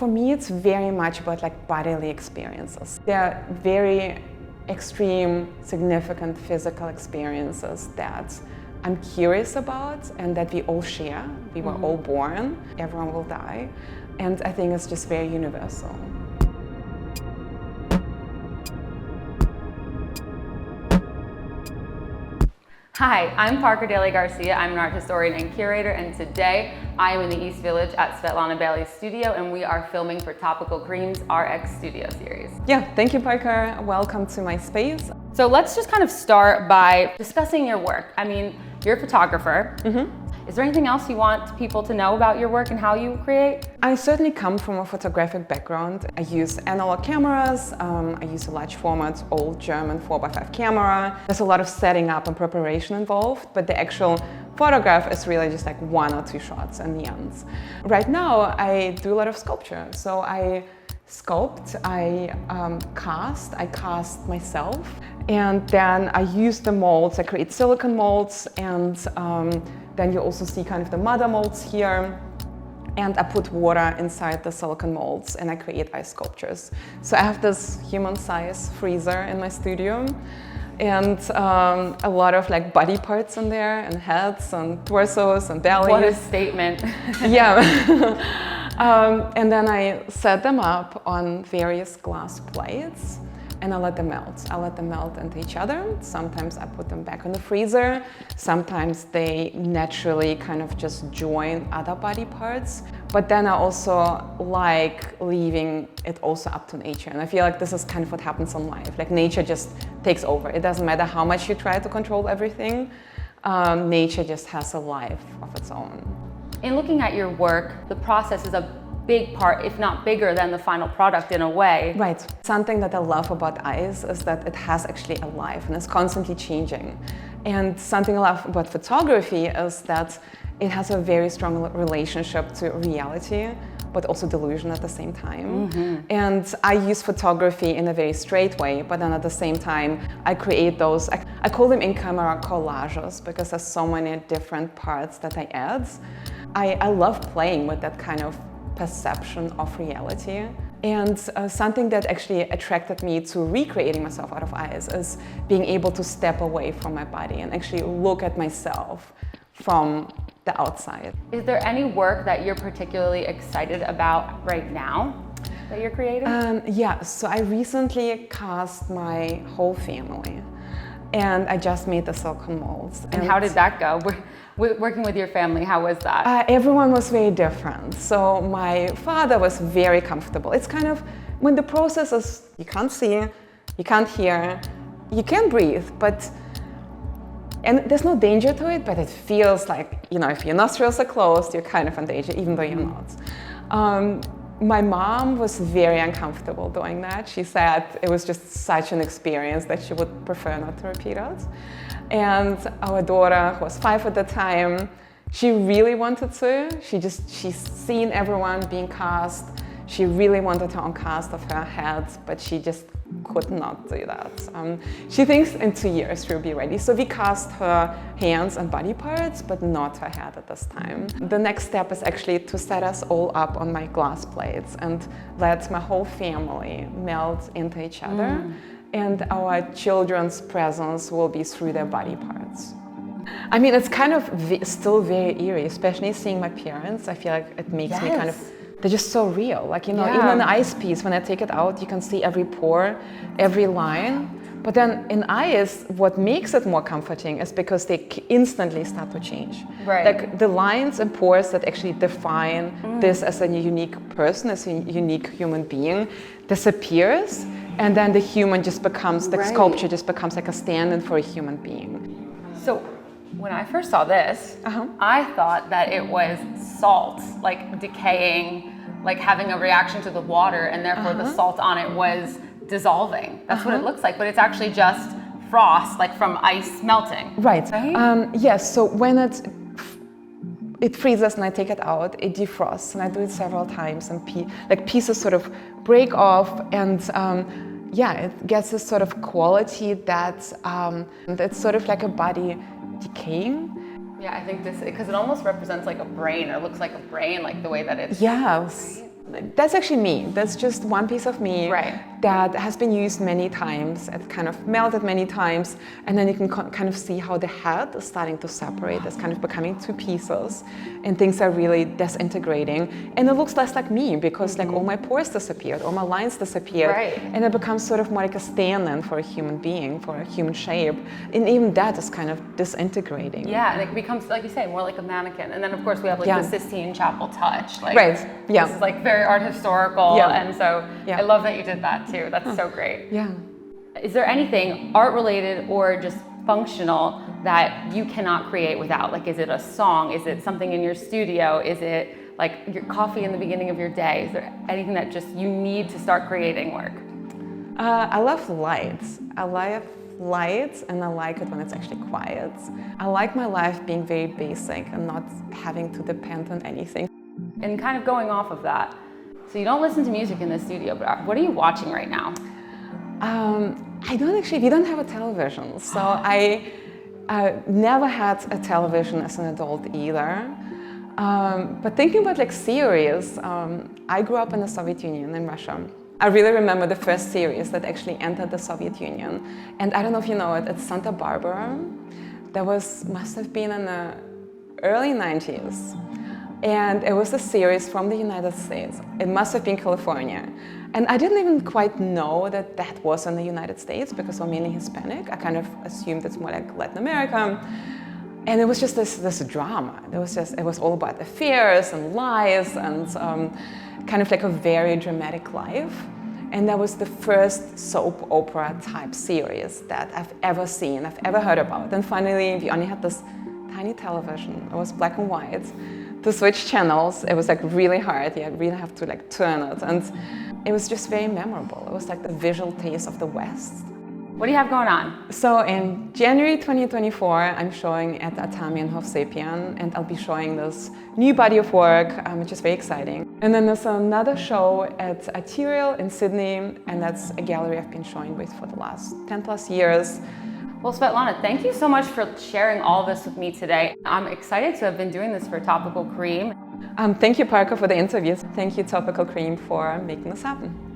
For me, it's very much about like bodily experiences. They're very extreme, significant physical experiences that I'm curious about and that we all share. We were all born, everyone will die, and I think it's just very universal. Hi, I'm Parker Daley Garcia. I'm an art historian and curator, and today I am in the East Village at Svetlana Bailey's studio, and we are filming for Topical Cream's RX Studio series. Yeah, thank you, Parker. Welcome to my space. So let's just kind of start by discussing your work. I mean, you're a photographer. Is there anything else you want people to know about your work and how you create? I certainly come from a photographic background. I use analog cameras, I use a large format, old German 4x5 camera. There's a lot of setting up and preparation involved, but the actual photograph is really just like 1 or 2 shots in the end. Right now, I do a lot of sculpture. So I sculpt, I cast myself, and then I use the molds, I create silicone molds, and then you also see kind of the mother molds here, and I put water inside the silicone molds and I create ice sculptures. So I have this human-size freezer in my studio, and a lot of like body parts in there, and heads and torsos and bellies. What a statement. Yeah. And then I set them up on various glass plates and I let them melt. I let them melt into each other. Sometimes I put them back in the freezer. Sometimes they naturally kind of just join other body parts. But then I also like leaving it also up to nature. And I feel like this is kind of what happens in life. Like nature just takes over. It doesn't matter how much you try to control everything. Nature just has a life of its own. In looking at your work, the process is a big part, if not bigger than the final product in a way. Right. Something that I love about ice is that it has actually a life and it's constantly changing. And something I love about photography is that it has a very strong relationship to reality, but also delusion at the same time. And I use photography in a very straight way, but then at the same time, I create those, I call them in-camera collages because there's so many different parts that I add. I love playing with that kind of perception of reality. And something that actually attracted me to recreating myself out of ice is being able to step away from my body and actually look at myself from the outside. Is there any work that you're particularly excited about right now that you're creating? Yeah, so I recently cast my whole family and I just made the silicone molds. And how did that go? Working with your family, how was that? Everyone was very different. So my father was very comfortable. It's kind of, when the process is, you can't see, you can't hear, you can breathe, and there's no danger to it, but it feels like, you know, if your nostrils are closed, you're kind of in danger, even though you're not. My mom was very uncomfortable doing that. She said it was just such an experience that she would prefer not to repeat it. And our daughter, who was 5 at the time, she really wanted to. She's seen everyone being cast. She really wanted her own cast of her head, but she just could not do that. She thinks in 2 years she'll be ready. So we cast her hands and body parts, but not her head at this time. The next step is actually to set us all up on my glass plates and let my whole family melt into each other. And our children's presence will be through their body parts. I mean, it's kind of still very eerie, especially seeing my parents. I feel like it makes me kind of, they're just so real. Like, you know, even an ice piece, when I take it out, you can see every pore, every line. But then in ice, what makes it more comforting is because they instantly start to change. Right. Like the lines and pores that actually define this as a unique person, as a unique human being, disappears. And then the human just becomes, the sculpture just becomes like a stand-in for a human being. So when I first saw this, I thought that it was salt, like decaying, like having a reaction to the water, and therefore the salt on it was dissolving. That's what it looks like, but it's actually just frost, like from ice melting. Right. Yes, so when it freezes and I take it out, it defrosts, and I do it several times, and pieces sort of break off, and it gets this sort of quality that it's sort of like a body decaying. Yeah, I think this, because it almost represents like a brain, or looks like a brain, like the way that it's. Yes. That's actually me. That's just one piece of me that has been used many times. It's kind of melted many times, and then you can kind of see how the head is starting to separate. It's kind of becoming two pieces, and things are really disintegrating. And it looks less like me because like all my pores disappeared, all my lines disappeared, and it becomes sort of more like a stand-in for a human being, for a human shape. And even that is kind of disintegrating. Yeah, and it becomes, like you say, more like a mannequin. And then of course we have like the Sistine Chapel touch. Like, Yeah. This is like very art historical, and so I love that you did that too. That's so great. Yeah. Is there anything art related or just functional that you cannot create without? Like, is it a song? Is it something in your studio? Is it like your coffee in the beginning of your day? Is there anything that just you need to start creating work? I love lights. I love lights, and I like it when it's actually quiet. I like my life being very basic and not having to depend on anything. And kind of going off of that, so you don't listen to music in the studio, but what are you watching right now? I don't actually, we don't have a television, so I never had a television as an adult either. But thinking about like series, I grew up in the Soviet Union in Russia. I really remember the first series that actually entered the Soviet Union. And I don't know if you know it, it's Santa Barbara. That must have been in the early 90s. And it was a series from the United States. It must have been California. And I didn't even quite know that that was in the United States because I'm mainly Hispanic. I kind of assumed it's more like Latin America. And it was just this drama. It was all about affairs and lies and kind of like a very dramatic life. And that was the first soap opera type series that I've ever seen, I've ever heard about. And finally, we only had this tiny television. It was black and white. To switch channels, it was like really hard. You really have to like turn it. And it was just very memorable. It was like the visual taste of the West. What do you have going on? So in January 2024, I'm showing at Atami in Hovsepian, and I'll be showing this new body of work, which is very exciting. And then there's another show at Arterial in Sydney, and that's a gallery I've been showing with for the last 10 plus years. Well, Svetlana, thank you so much for sharing all this with me today. I'm excited to have been doing this for Topical Cream. Thank you, Parker, for the interviews. Thank you, Topical Cream, for making this happen.